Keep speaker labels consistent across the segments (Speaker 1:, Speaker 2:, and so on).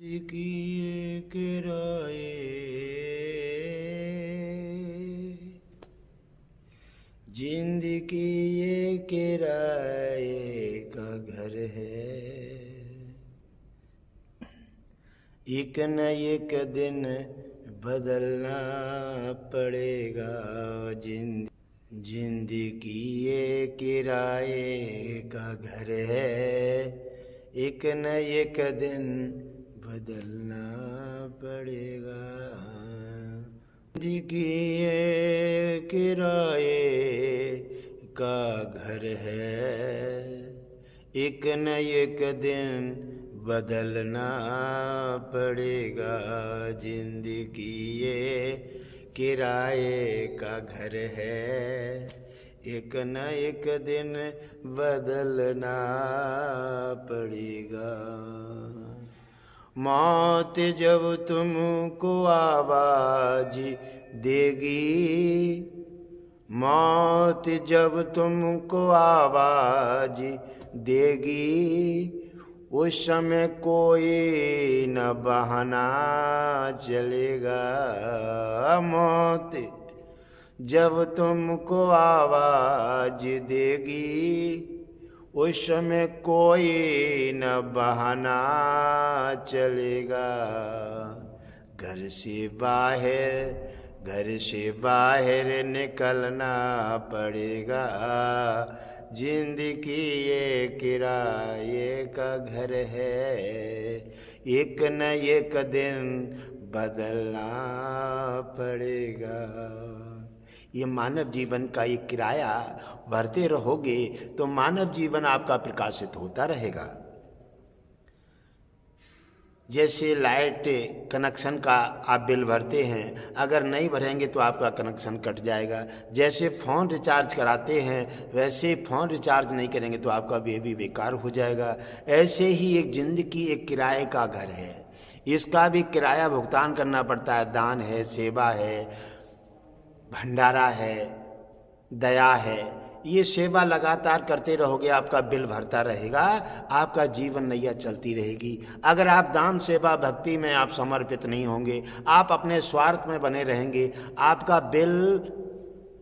Speaker 1: किए किराए जिंदगी ये किराए का घर है। एक न एक दिन बदलना पड़ेगा। जिंदगी ये किराए का घर है। एक न एक दिन बदलना पड़ेगा। जिंदगी ये किराए का घर है। एक न एक दिन बदलना पड़ेगा। जिंदगी ये किराए का घर है। एक न एक दिन बदलना पड़ेगा। मौत जब तुमको आवाज देगी, मौत जब तुमको आवाज देगी, उस समय कोई न बहाना चलेगा। मौत जब तुमको आवाज देगी, उस समय कोई न बहाना चलेगा। घर से बाहर निकलना पड़ेगा। जिंदगी ये किराए का घर है। एक न एक दिन बदलना पड़ेगा। ये मानव जीवन का एक किराया भरते रहोगे तो मानव जीवन आपका प्रकाशित होता रहेगा। जैसे लाइट कनेक्शन का आप बिल भरते हैं, अगर नहीं भरेंगे तो आपका कनेक्शन कट जाएगा। जैसे फ़ोन रिचार्ज कराते हैं, वैसे फ़ोन रिचार्ज नहीं करेंगे तो आपका भी बेकार हो जाएगा। ऐसे ही एक ज़िंदगी एक किराए का घर है। इसका भी किराया भुगतान करना पड़ता है। दान है, सेवा है, भंडारा है, दया है। ये सेवा लगातार करते रहोगे, आपका बिल भरता रहेगा, आपका जीवन नैया चलती रहेगी। अगर आप दान सेवा भक्ति में आप समर्पित नहीं होंगे, आप अपने स्वार्थ में बने रहेंगे, आपका बिल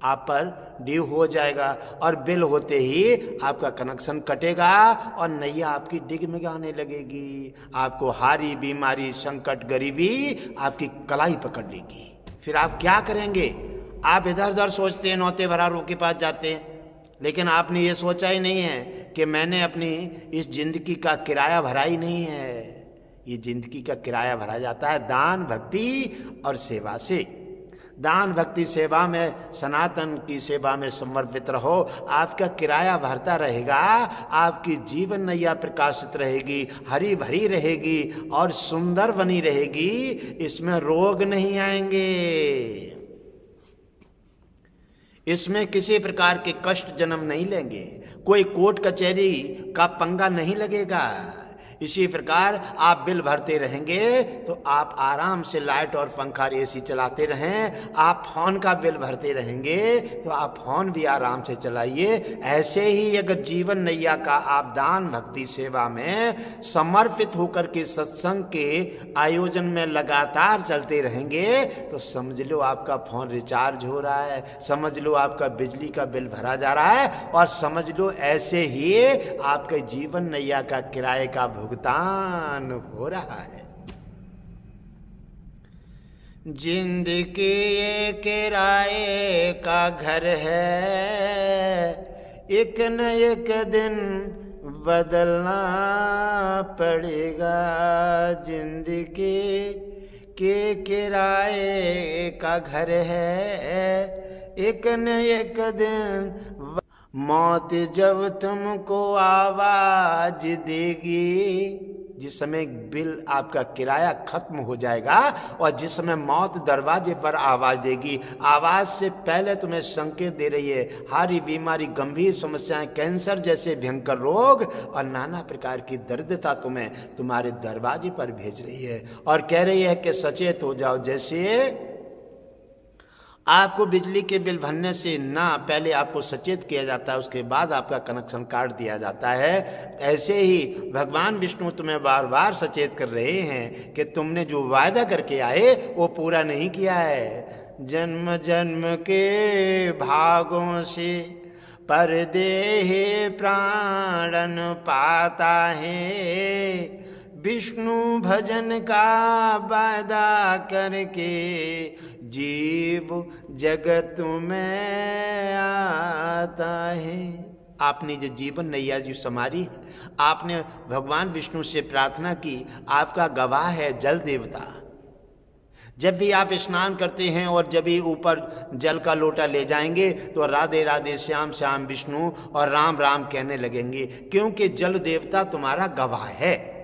Speaker 1: आप पर ड्यू हो जाएगा और बिल होते ही आपका कनेक्शन कटेगा और नैया आपकी डिगमिगाने लगेगी। आपको हारी, बीमारी, संकट, गरीबी आपकी कलाई पकड़ लेगी। फिर आप क्या करेंगे? आप इधर उधर सोचते हैं, नौते भरारों के पास जाते हैं, लेकिन आपने ये सोचा ही नहीं है कि मैंने अपनी इस जिंदगी का किराया भरा ही नहीं है। ये जिंदगी का किराया भरा जाता है दान, भक्ति और सेवा से। दान, भक्ति, सेवा में, सनातन की सेवा में समर्पित रहो, आपका किराया भरता रहेगा। आपकी जीवन नैया प्रकाशित रहेगी, हरी भरी रहेगी और सुंदर बनी रहेगी। इसमें रोग नहीं आएंगे, इसमें किसी प्रकार के कष्ट जन्म नहीं लेंगे, कोई कोर्ट कचहरी का पंगा नहीं लगेगा। इसी प्रकार आप बिल भरते रहेंगे तो आप आराम से लाइट और पंखा एसी चलाते रहें। आप फोन का बिल भरते रहेंगे तो आप फोन भी आराम से चलाइए। ऐसे ही अगर जीवन नैया का आप दान, भक्ति, सेवा में समर्पित होकर के सत्संग के आयोजन में लगातार चलते रहेंगे तो समझ लो आपका फोन रिचार्ज हो रहा है, समझ लो आपका बिजली का बिल भरा जा रहा है और समझ लो ऐसे ही आपके जीवन नैया का किराए का भुगतान हो रहा है। जिंदगी ये किराए का घर है। एक न एक दिन बदलना पड़ेगा। जिंदगी के किराए का घर है। एक न एक दिन मौत जब तुमको आवाज देगी, जिस समय बिल आपका किराया खत्म हो जाएगा और जिस समय मौत दरवाजे पर आवाज देगी, आवाज से पहले तुम्हें संकेत दे रही है हारी बीमारी, गंभीर समस्याएं, कैंसर जैसे भयंकर रोग और नाना प्रकार की दरिद्रता तुम्हें तुम्हारे दरवाजे पर भेज रही है और कह रही है कि सचेत हो जाओ। जैसे आपको बिजली के बिल भरने से ना पहले आपको सचेत किया जाता है, उसके बाद आपका कनेक्शन काट दिया जाता है। ऐसे ही भगवान विष्णु तुम्हें बार बार सचेत कर रहे हैं कि तुमने जो वायदा करके आए वो पूरा नहीं किया है। जन्म जन्म के भागों से परदेह प्राणन पाता है, विष्णु भजन का वादा करके जीव जगत में आता है। आपने जो जीवन नैया जो समारी है, आपने भगवान विष्णु से प्रार्थना की, आपका गवाह है जल देवता। जब भी आप स्नान करते हैं और जब भी ऊपर जल का लोटा ले जाएंगे तो राधे राधे श्याम श्याम विष्णु और राम राम कहने लगेंगे, क्योंकि जल देवता तुम्हारा गवाह है।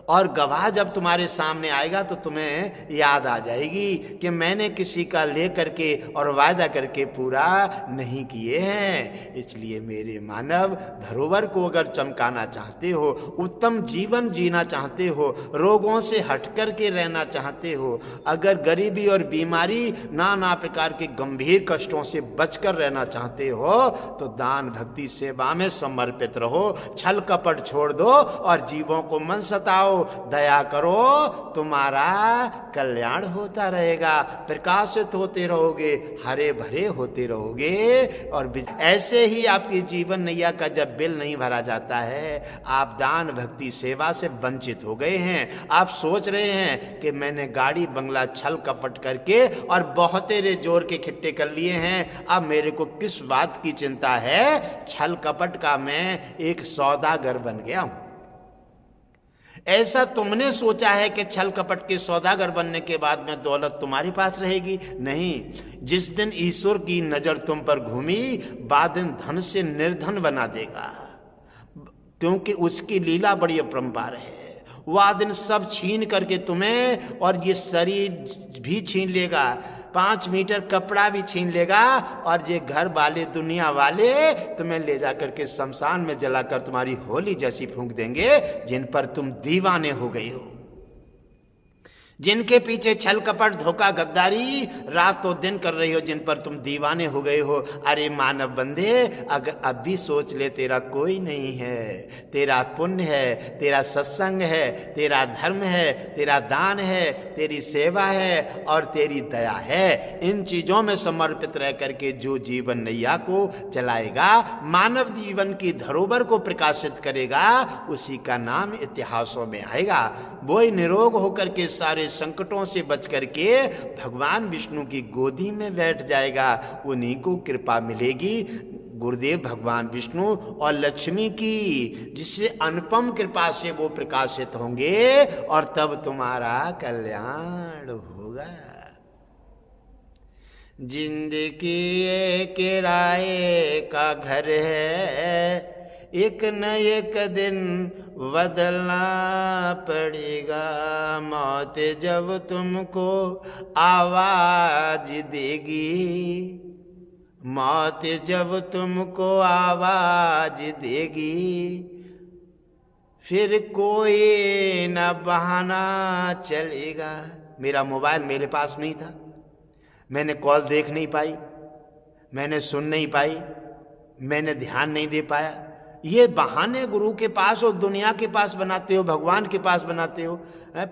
Speaker 1: और गवाह जब तुम्हारे सामने आएगा तो तुम्हें याद आ जाएगी कि मैंने किसी का ले करके और वायदा करके पूरा नहीं किए हैं। इसलिए मेरे मानव, धरोहर को अगर चमकाना चाहते हो, उत्तम जीवन जीना चाहते हो, रोगों से हट कर के रहना चाहते हो, अगर गरीबी और बीमारी नाना प्रकार के गंभीर कष्टों से बचकर रहना चाहते हो तो दान भक्ति सेवा में समर्पित रहो, छल कपट छोड़ दो और जीवों को मन सताओ, दया करो, तुम्हारा कल्याण होता रहेगा, प्रकाशित होते रहोगे, हरे भरे होते रहोगे। और ऐसे ही आपकी जीवन नैया का जब बिल नहीं भरा जाता है, आप दान भक्ति सेवा से वंचित हो गए हैं। आप सोच रहे हैं कि मैंने गाड़ी बंगला छल कपट करके और बहुतेरे जोर के खिट्टे कर लिए हैं, अब मेरे को किस बात की चिंता है? छल कपट का मैं एक सौदागर बन गया हूं। ऐसा तुमने सोचा है कि छल कपट के सौदागर बनने के बाद में दौलत तुम्हारे पास रहेगी? नहीं, जिस दिन ईश्वर की नजर तुम पर घूमी, बाद दिन धन से निर्धन बना देगा, क्योंकि उसकी लीला बड़ी अपरंपार है। वह दिन सब छीन करके तुम्हें और ये शरीर भी छीन लेगा, 5 मीटर कपड़ा भी छीन लेगा, और ये घर वाले दुनिया वाले तुम्हें ले जाकर के शमशान में जलाकर तुम्हारी होली जैसी फूंक देंगे, जिन पर तुम दीवाने हो गए हो, जिनके पीछे छल कपट धोखा गद्दारी रातों दिन कर रही हो, जिन पर तुम दीवाने हो गए हो। अरे मानव बंदे, अगर अब भी सोच ले, तेरा कोई नहीं है, तेरा पुण्य है, तेरा सत्संग है, तेरा धर्म है, तेरा दान है, तेरी सेवा है और तेरी दया है। इन चीजों में समर्पित रह करके जो जीवन नैया को चलाएगा, मानव जीवन की धरोहर को प्रकाशित करेगा, उसी का नाम इतिहासों में आएगा। वो ही निरोग होकर के सारे संकटों से बच करके भगवान विष्णु की गोदी में बैठ जाएगा, उन्हीं को कृपा मिलेगी, गुरुदेव भगवान विष्णु और लक्ष्मी की, जिससे अनुपम कृपा से वो प्रकाशित होंगे और तब तुम्हारा कल्याण होगा। जिंदगी एक किराए का घर है, एक न एक दिन बदलना पड़ेगा, मौत जब तुमको आवाज देगी, मौत जब तुमको आवाज देगी, फिर कोई न बहाना चलेगा। मेरा मोबाइल मेरे पास नहीं था, मैंने कॉल देख नहीं पाई, मैंने सुन नहीं पाई, मैंने ध्यान नहीं दे पाया। ये बहाने गुरु के पास और दुनिया के पास बनाते हो, भगवान के पास बनाते हो,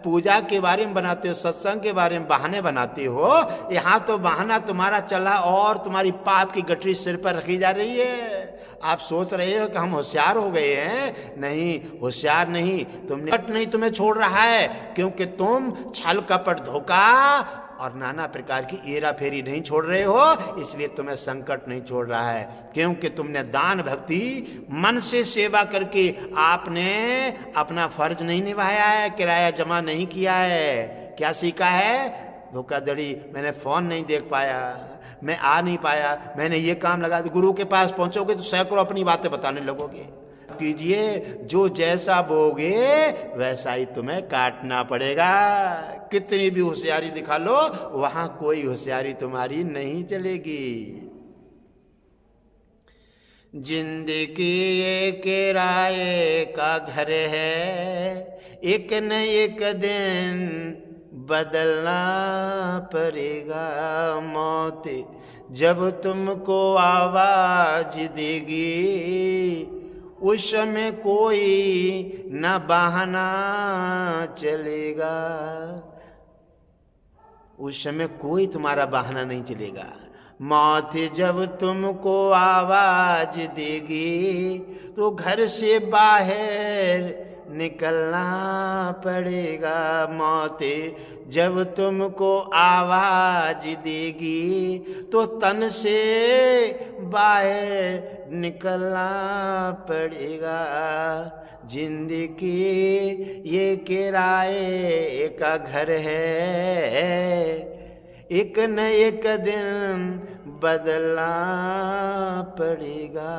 Speaker 1: पूजा के बारे में बनाते हो, सत्संग के बारे में बहाने बनाते हो। यहाँ तो बहाना तुम्हारा चला और तुम्हारी पाप की गठरी सिर पर रखी जा रही है। आप सोच रहे हो कि हम होशियार हो गए हैं, नहीं, होशियार नहीं, तुमने नहीं तुम्हें छोड़ रहा है, क्योंकि तुम छल कपट धोखा और नाना प्रकार की हेरा फेरी नहीं छोड़ रहे हो, इसलिए तुम्हें संकट नहीं छोड़ रहा है, क्योंकि तुमने दान भक्ति मन से सेवा करके आपने अपना फर्ज नहीं निभाया है, किराया जमा नहीं किया है। क्या सीखा है? धोखाधड़ी, मैंने फोन नहीं देख पाया, मैं आ नहीं पाया, मैंने ये काम लगा दिया। गुरु के पास पहुंचोगे तो सैकड़ों अपनी बातें बताने लगोगे। कीजिए, जो जैसा बोगे वैसा ही तुम्हें काटना पड़ेगा। कितनी भी होशियारी दिखा लो, वहां कोई होशियारी तुम्हारी नहीं चलेगी। जिंदगी एक किराए का घर है, एक न एक दिन बदलना पड़ेगा। मौत जब तुमको आवाज देगी, उस समय कोई न बहाना चलेगा। उस समय कोई तुम्हारा बहाना नहीं चलेगा। मौत जब तुमको आवाज देगी, तो घर से बाहर निकलना पड़ेगा। मौत जब तुमको आवाज देगी, तो तन से बाहर निकलना पड़ेगा। जिंदगी ये किराए का घर है, एक न एक दिन बदलना पड़ेगा।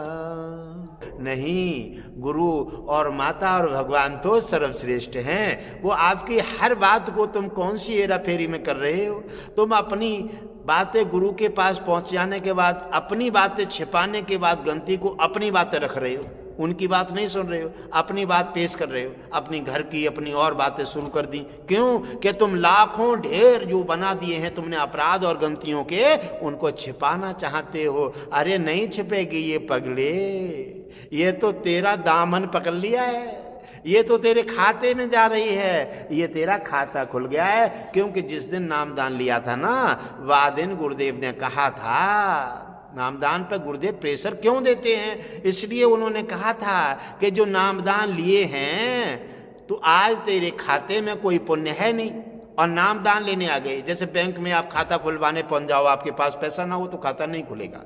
Speaker 1: नहीं, गुरु और माता और भगवान तो सर्वश्रेष्ठ हैं। वो आपकी हर बात को तुम कौन सी हेरा फेरी में कर रहे हो? तुम अपनी बातें गुरु के पास पहुंच जाने के बाद, अपनी बातें छिपाने के बाद गलती को अपनी बातें रख रहे हो, उनकी बात नहीं सुन रहे हो, अपनी बात पेश कर रहे हो। अपनी घर की अपनी और बातें शुरू कर दी। क्यों? कि तुम लाखों ढेर जो बना दिए हैं तुमने अपराध और गलतियों के, उनको छिपाना चाहते हो। अरे नहीं छिपेगी ये पगले, ये तो तेरा दामन पकड़ लिया है, ये तो तेरे खाते में जा रही है, ये तेरा खाता खुल गया है। क्योंकि जिस दिन नामदान लिया था ना, वह दिन गुरुदेव ने कहा था, नामदान पर गुरुदेव प्रेशर क्यों देते हैं? इसलिए उन्होंने कहा था कि जो नामदान लिए हैं, तो आज तेरे खाते में कोई पुण्य है नहीं और नामदान लेने आ गए। जैसे बैंक में आप खाता खुलवाने पहुंच जाओ, आपके पास पैसा ना हो तो खाता नहीं खुलेगा।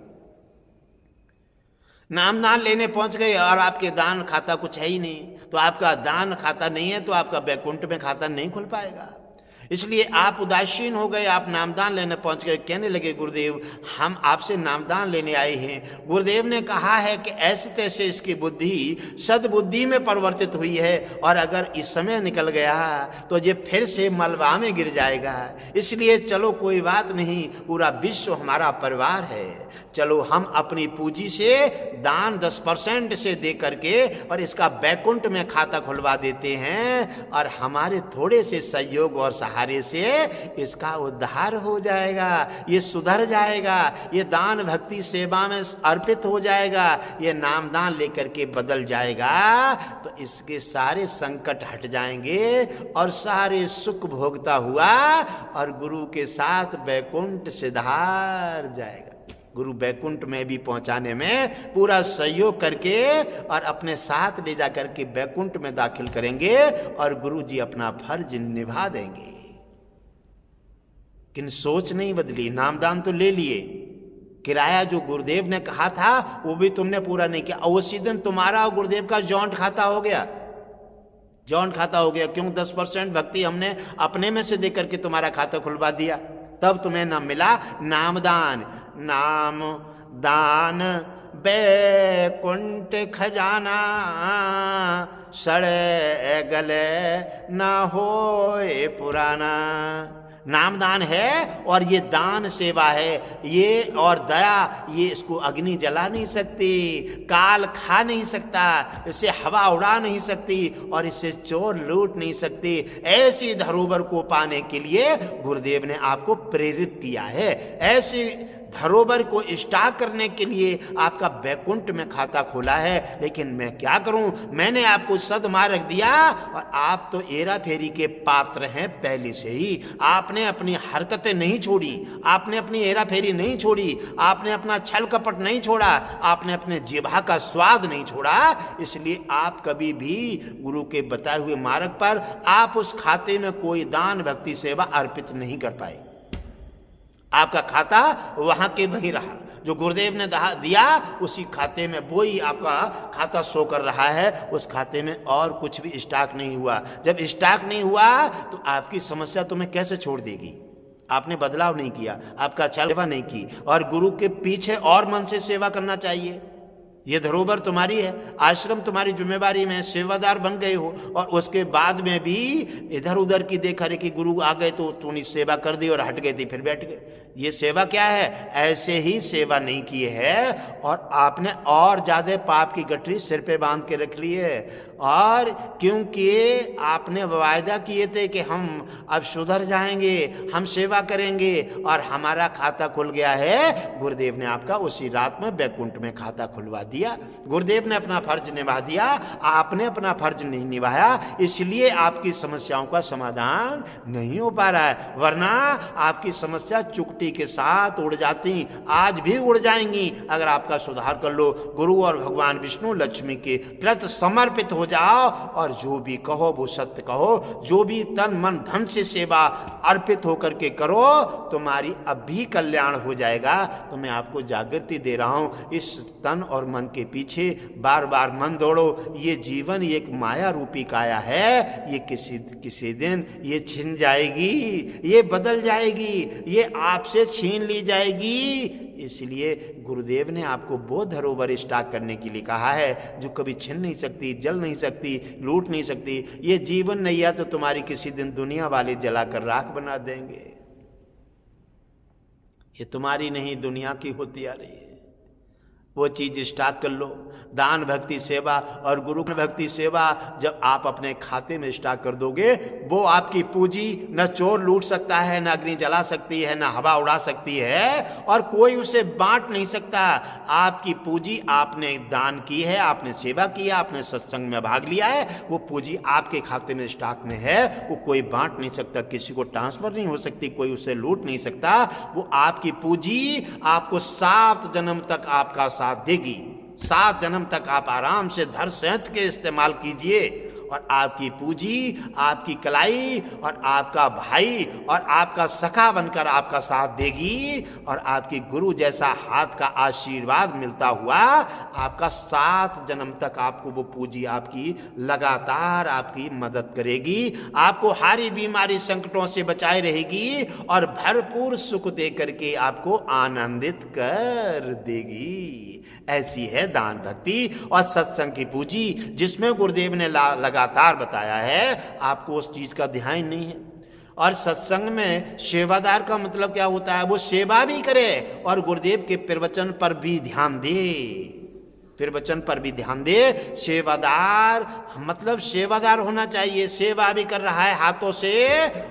Speaker 1: नामदान लेने पहुंच गए और आपके दान खाता कुछ है ही नहीं, तो आपका दान खाता नहीं है, तो आपका बैकुंठ में खाता नहीं खुल पाएगा। इसलिए आप उदासीन हो गए, आप नामदान लेने पहुंच गए। कहने लगे, गुरुदेव हम आपसे नामदान लेने आए हैं। गुरुदेव ने कहा है कि ऐसे तैसे इसकी बुद्धि सद्बुद्धि में परिवर्तित हुई है, और अगर इस समय निकल गया तो ये फिर से मलबा में गिर जाएगा। इसलिए चलो कोई बात नहीं, पूरा विश्व हमारा परिवार है, चलो हम अपनी पूंजी से दान 10% से दे करके और इसका बैकुंठ में खाता खुलवा देते हैं, और हमारे थोड़े से सहयोग और सहारे से इसका उद्धार हो जाएगा, ये सुधर जाएगा, ये दान भक्ति सेवा में अर्पित हो जाएगा, ये नामदान लेकर के बदल जाएगा, तो इसके सारे संकट हट जाएंगे और सारे सुख भोगता हुआ और गुरु के साथ बैकुंठ सिधार जाएगा। गुरु बैकुंठ में भी पहुंचाने में पूरा सहयोग करके और अपने साथ ले जा करके बैकुंठ में दाखिल करेंगे और गुरु जी अपना फर्ज निभा देंगे। किन सोच नहीं बदली, नामदान तो ले लिए, किराया जो गुरुदेव ने कहा था वो भी तुमने पूरा नहीं किया, और उसी दिन तुम्हारा और गुरुदेव का जॉइंट खाता हो गया, जॉइंट खाता हो गया। क्यों? 10% भक्ति हमने अपने में से देकर के तुम्हारा खाता खुलवा दिया, तब तुम्हें न मिला नामदान। नाम दान बैकुंठ खजाना, सड़े गले ना होए पुराना। नामदान है और ये दान सेवा है, ये और दया, ये इसको अग्नि जला नहीं सकती, काल खा नहीं सकता, इसे हवा उड़ा नहीं सकती और इसे चोर लूट नहीं सकती। ऐसी धरोहर को पाने के लिए गुरुदेव ने आपको प्रेरित किया है, ऐसी धरोहर को स्टॉक करने के लिए आपका बैकुंठ में खाता खोला है। लेकिन मैं क्या करूं, मैंने आपको सद्मार्ग दिया और आप तो हेरा फेरी के पात्र हैं पहले से ही। आपने अपनी हरकतें नहीं छोड़ी, आपने अपनी हेरा फेरी नहीं छोड़ी, आपने अपना छल कपट नहीं छोड़ा, आपने अपने जिह्वा का स्वाद नहीं छोड़ा। इसलिए आप कभी भी गुरु के बताए हुए मार्ग पर आप उस खाते में कोई दान भक्ति सेवा अर्पित नहीं कर पाए। आपका खाता वहां के वहीं रहा, जो गुरुदेव ने दिया उसी खाते में वो ही आपका खाता शो कर रहा है, उस खाते में और कुछ भी स्टॉक नहीं हुआ। जब स्टॉक नहीं हुआ तो आपकी समस्या तुम्हें कैसे छोड़ देगी? आपने बदलाव नहीं किया, आपका अच्छा सेवा नहीं की, और गुरु के पीछे और मन से सेवा करना चाहिए। ये धरोहर तुम्हारी है, आश्रम तुम्हारी जिम्मेवारी में, सेवादार बन गए हो, और उसके बाद में भी इधर उधर की देखा रे कि गुरु आ गए तो तूने सेवा कर दी और हट गए थे, फिर बैठ गए। ये सेवा क्या है? ऐसे ही सेवा नहीं की है और आपने और ज़्यादा पाप की गठरी सिर पे बांध के रख ली है। और क्योंकि आपने वायदा किए थे कि हम अब सुधर जाएंगे, हम सेवा करेंगे, और हमारा खाता खुल गया है। गुरुदेव ने आपका उसी रात में बैकुंठ में खाता खुलवा दिया। गुरुदेव ने अपना फर्ज निभा दिया, आपने अपना फर्ज नहीं निभाया, इसलिए आपकी समस्याओं का समाधान नहीं हो पा रहा है। वरना आपकी समस्या चुकटी के साथ उड़ जाती, आज भी उड़ जाएंगी अगर आपका सुधार कर लो। गुरु और भगवान विष्णु लक्ष्मी के प्रति समर्पित हो जाओ और जो भी कहो वो सत्य कहो, जो भी तन मन धन से सेवा अर्पित होकर के करो, तुम्हारी अब भी कल्याण हो जाएगा। तो मैं आपको जागृति दे रहा हूं, इस तन और मन के पीछे बार बार मन दौड़ो। ये जीवन एक माया रूपी काया है, ये किसी दिन ये छिन जाएगी, ये बदल जाएगी, ये आपसे छीन ली जाएगी। इसलिए गुरुदेव ने आपको वो धरोहर स्टॉक करने के लिए कहा है जो कभी छिन नहीं सकती, जल नहीं सकती, लूट नहीं सकती। ये जीवन नैया तो तुम्हारी किसी दिन दुनिया वाले जलाकर राख बना देंगे। ये तुम्हारी नहीं, दुनिया की होती आ रही है। वो चीज़ स्टॉक कर लो। दान भक्ति सेवा और गुरु भक्ति सेवा जब आप अपने खाते में स्टॉक कर दोगे, वो आपकी पूंजी न चोर लूट सकता है, न अग्नि जला सकती है, न हवा उड़ा सकती है, और कोई उसे बांट नहीं सकता। आपकी पूंजी आपने दान की है, आपने सेवा की है, आपने सत्संग में भाग लिया है, वो पूंजी आपके खाते में स्टॉक में है, वो कोई बांट नहीं सकता, किसी को ट्रांसफर नहीं हो सकती, कोई उसे लूट नहीं सकता। वो आपकी पूंजी आपको 7 जन्म तक आपका देगी। 7 जन्म तक आप आराम से धर सेंत के इस्तेमाल कीजिए, और आपकी पूंजी, आपकी कलाई और आपका भाई और आपका सखा बनकर आपका साथ देगी, और आपकी गुरु जैसा हाथ का आशीर्वाद मिलता हुआ आपका 7 जन्म तक आपको वो पूंजी आपकी लगातार आपकी मदद करेगी, आपको हारी बीमारी संकटों से बचाए रहेगी और भरपूर सुख दे करके आपको आनंदित कर देगी। ऐसी है दान भक्ति और सत्संग की पूंजी, जिसमें गुरुदेव ने लगातार बताया है। आपको उस चीज का ध्यान नहीं है। और सत्संग में सेवादार का मतलब क्या होता है? वो सेवा भी करे और गुरुदेव के प्रवचन पर भी ध्यान दे, प्रवचन पर भी ध्यान दे। सेवादार मतलब सेवादार होना चाहिए, सेवा भी कर रहा है हाथों से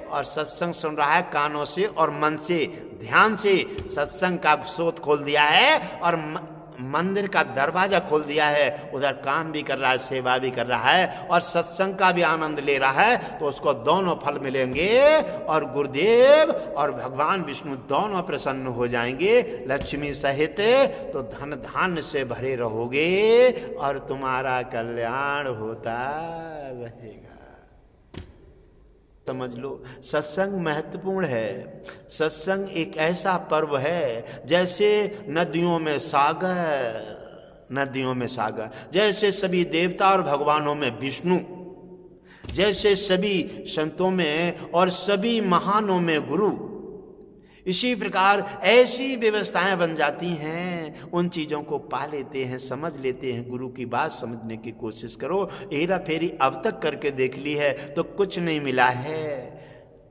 Speaker 1: और सत्संग सुन रहा है कानों से और मन से, ध्यान से। सत्संग का स्रोत खोल दिया है और मंदिर का दरवाजा खोल दिया है, उधर काम भी कर रहा है, सेवा भी कर रहा है और सत्संग का भी आनंद ले रहा है, तो उसको दोनों फल मिलेंगे और गुरुदेव और भगवान विष्णु दोनों प्रसन्न हो जाएंगे लक्ष्मी सहित। तो धन धान्य से भरे रहोगे और तुम्हारा कल्याण होता रहेगा। समझ लो, सत्संग महत्वपूर्ण है। सत्संग एक ऐसा पर्व है जैसे नदियों में सागर, नदियों में सागर, जैसे सभी देवता और भगवानों में विष्णु, जैसे सभी संतों में और सभी महानों में गुरु, इसी प्रकार ऐसी व्यवस्थाएं बन जाती हैं। उन चीज़ों को पा लेते हैं, समझ लेते हैं, गुरु की बात समझने की कोशिश करो। हेरा फेरी अब तक करके देख ली है तो कुछ नहीं मिला है,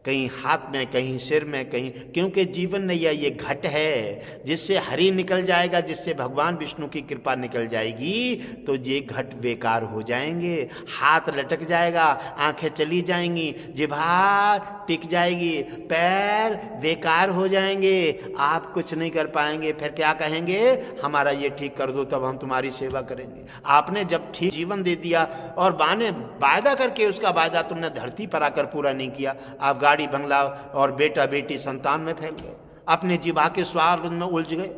Speaker 1: कहीं हाथ में, कहीं सिर में, कहीं, क्योंकि जीवन नैया ये घट है जिससे हरि निकल जाएगा, जिससे भगवान विष्णु की कृपा निकल जाएगी तो ये घट बेकार हो जाएंगे। हाथ लटक जाएगा, आंखें चली जाएंगी, जिह्वा टिक जाएगी, पैर बेकार हो जाएंगे, आप कुछ नहीं कर पाएंगे। फिर क्या कहेंगे? हमारा ये ठीक कर दो तब हम तुम्हारी सेवा करेंगे। आपने जब ठीक जीवन दे दिया और वायदा करके उसका वायदा तुमने धरती पर आकर पूरा नहीं किया, आप गाड़ी बंगला और बेटा बेटी संतान में फैल गए, अपने जीवा के स्वार्थ में उलझ गए।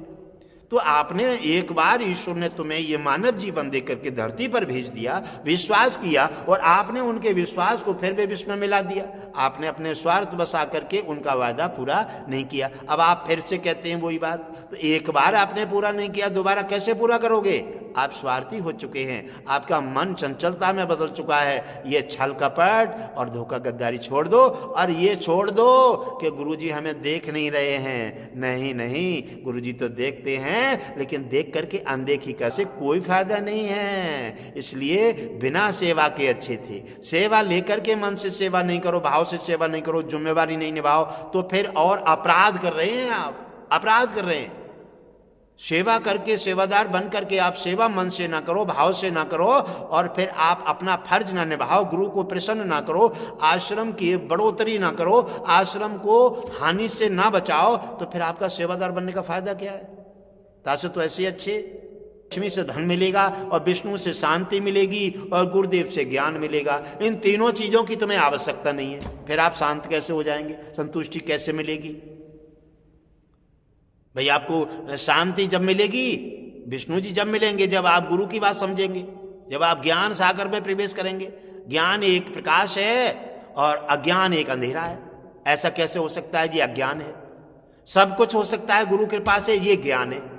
Speaker 1: तो आपने एक बार ईश्वर ने तुम्हें ये मानव जीवन दे करके धरती पर भेज दिया, विश्वास किया और आपने उनके विश्वास को फिर भी विष में मिला दिया। आपने अपने स्वार्थ बसा करके उनका वादा पूरा नहीं किया। अब आप फिर से कहते हैं वही बात। तो एक बार आपने पूरा नहीं किया, दोबारा कैसे पूरा करोगे? आप स्वार्थी हो चुके हैं, आपका मन चंचलता में बदल चुका है। ये छल कपट और धोखा गद्दारी छोड़ दो और ये छोड़ दो कि गुरुजी हमें देख नहीं रहे हैं। नहीं नहीं, गुरुजी तो देखते हैं, हैं, लेकिन देख करके अनदेखी कर से कोई फायदा नहीं है। इसलिए बिना सेवा के अच्छे थे। सेवा लेकर के मन से सेवा नहीं करो, भाव से सेवा नहीं करो, जिम्मेवारी नहीं निभाओ, तो फिर और अपराध कर रहे हैं, आप अपराध कर रहे हैं। सेवा करके, सेवादार बन करके आप सेवा मन से ना करो, भाव से ना करो, और फिर आप अपना फर्ज ना निभाओ, गुरु को प्रसन्न ना करो, आश्रम की बढ़ोतरी ना करो, आश्रम को हानि से ना बचाओ, तो फिर आपका सेवादार बनने का फायदा क्या है? तासे तो ऐसे अच्छे, लक्ष्मी से धन मिलेगा और विष्णु से शांति मिलेगी और गुरुदेव से ज्ञान मिलेगा। इन तीनों चीजों की तुम्हें आवश्यकता नहीं है, फिर आप शांत कैसे हो जाएंगे? संतुष्टि कैसे मिलेगी? भाई आपको शांति जब मिलेगी, विष्णु जी जब मिलेंगे, जब आप गुरु की बात समझेंगे, जब आप ज्ञान सागर में प्रवेश करेंगे। ज्ञान एक प्रकाश है और अज्ञान एक अंधेरा है। ऐसा कैसे हो सकता है? ये अज्ञान है। सब कुछ हो सकता है गुरु कृपा से, ये ज्ञान है।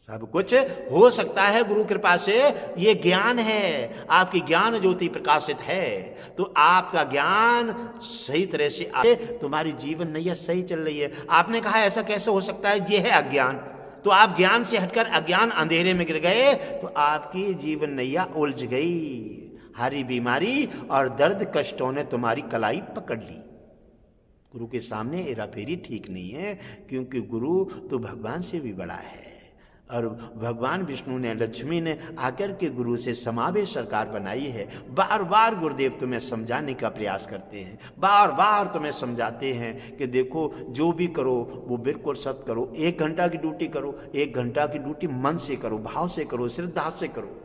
Speaker 1: सब कुछ हो सकता है गुरु कृपा से, ये ज्ञान है। आपकी ज्ञान ज्योति प्रकाशित है, तो आपका ज्ञान सही तरह से तुम्हारी जीवन नैया सही चल रही है। आपने कहा ऐसा कैसे हो सकता है? ये है अज्ञान। तो आप ज्ञान से हटकर अज्ञान अंधेरे में गिर गए, तो आपकी जीवन नैया उलझ गई। हरी बीमारी और दर्द कष्टों ने तुम्हारी कलाई पकड़ ली। गुरु के सामने हेराफेरी ठीक नहीं है, क्योंकि गुरु तो भगवान से भी बड़ा है। और भगवान विष्णु ने, लक्ष्मी ने आकर के गुरु से समावेश सरकार बनाई है। बार बार गुरुदेव तुम्हें समझाने का प्रयास करते हैं, बार बार तुम्हें समझाते हैं कि देखो जो भी करो वो बिल्कुल सत्य करो। 1 घंटा की ड्यूटी करो, 1 घंटा की ड्यूटी मन से करो, भाव से करो, श्रद्धा से करो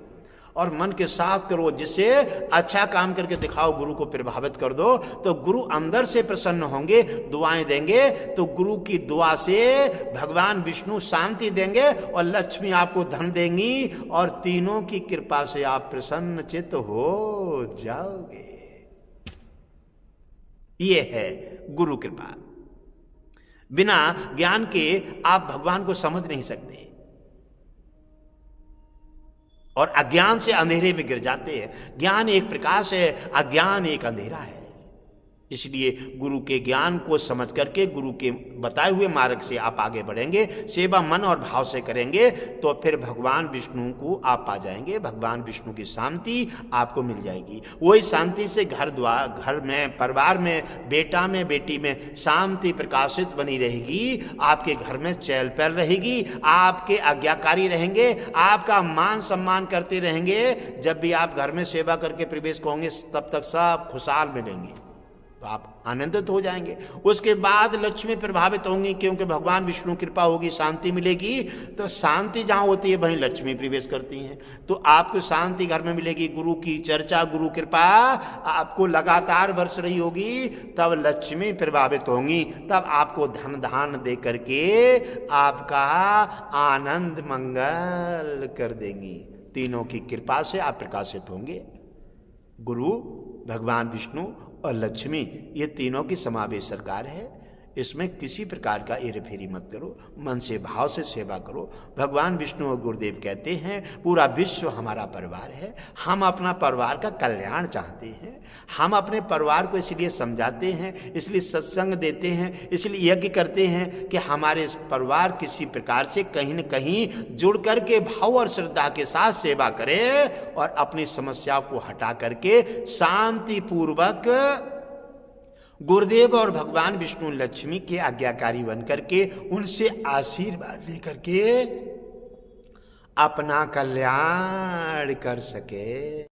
Speaker 1: और मन के साथ करो, जिससे अच्छा काम करके दिखाओ, गुरु को प्रभावित कर दो, तो गुरु अंदर से प्रसन्न होंगे, दुआएं देंगे, तो गुरु की दुआ से भगवान विष्णु शांति देंगे और लक्ष्मी आपको धन देंगी और तीनों की कृपा से आप प्रसन्न चित्त हो जाओगे। ये है गुरु कृपा। बिना ज्ञान के आप भगवान को समझ नहीं सकते और अज्ञान से अंधेरे में गिर जाते हैं। ज्ञान एक प्रकाश है, अज्ञान एक अंधेरा है। इसलिए गुरु के ज्ञान को समझ करके, गुरु के बताए हुए मार्ग से आप आगे बढ़ेंगे, सेवा मन और भाव से करेंगे, तो फिर भगवान विष्णु को आप पा जाएंगे। भगवान विष्णु की शांति आपको मिल जाएगी। वही शांति से घर द्वार, घर में, परिवार में, बेटा में, बेटी में शांति प्रकाशित बनी रहेगी। आपके घर में चहल पहल रहेगी, आपके आज्ञाकारी रहेंगे, आपका मान सम्मान करते रहेंगे। जब भी आप घर में सेवा करके प्रवेश करोगे, तब तक सब खुशहाल मिलेंगे, तो आप आनंदित हो जाएंगे। उसके बाद लक्ष्मी प्रभावित होंगी, क्योंकि भगवान विष्णु कृपा होगी, शांति मिलेगी। तो शांति जहां होती है वहीं लक्ष्मी प्रवेश करती हैं, तो आपको शांति घर में मिलेगी। गुरु की चर्चा, गुरु कृपा आपको लगातार बरस रही होगी, तब लक्ष्मी प्रभावित होंगी, तब आपको धन धान दे करके आपका आनंद मंगल कर देंगी। तीनों की कृपा से आप प्रकाशित होंगे। गुरु, भगवान विष्णु और लक्ष्मी, ये तीनों की समावेश सरकार है। इसमें किसी प्रकार का हेरफेरी मत करो, मन से भाव से सेवा करो। भगवान विष्णु और गुरुदेव कहते हैं पूरा विश्व हमारा परिवार है। हम अपना परिवार का कल्याण चाहते हैं। हम अपने परिवार को इसलिए समझाते हैं, इसलिए सत्संग देते हैं, इसलिए यज्ञ करते हैं कि हमारे परिवार किसी प्रकार से कहीं न कहीं जुड़ करके भाव और श्रद्धा के साथ सेवा करे और अपनी समस्या को हटा करके शांतिपूर्वक गुरुदेव और भगवान विष्णु लक्ष्मी के आज्ञाकारी बन करके उनसे आशीर्वाद लेकर के अपना कल्याण कर सके।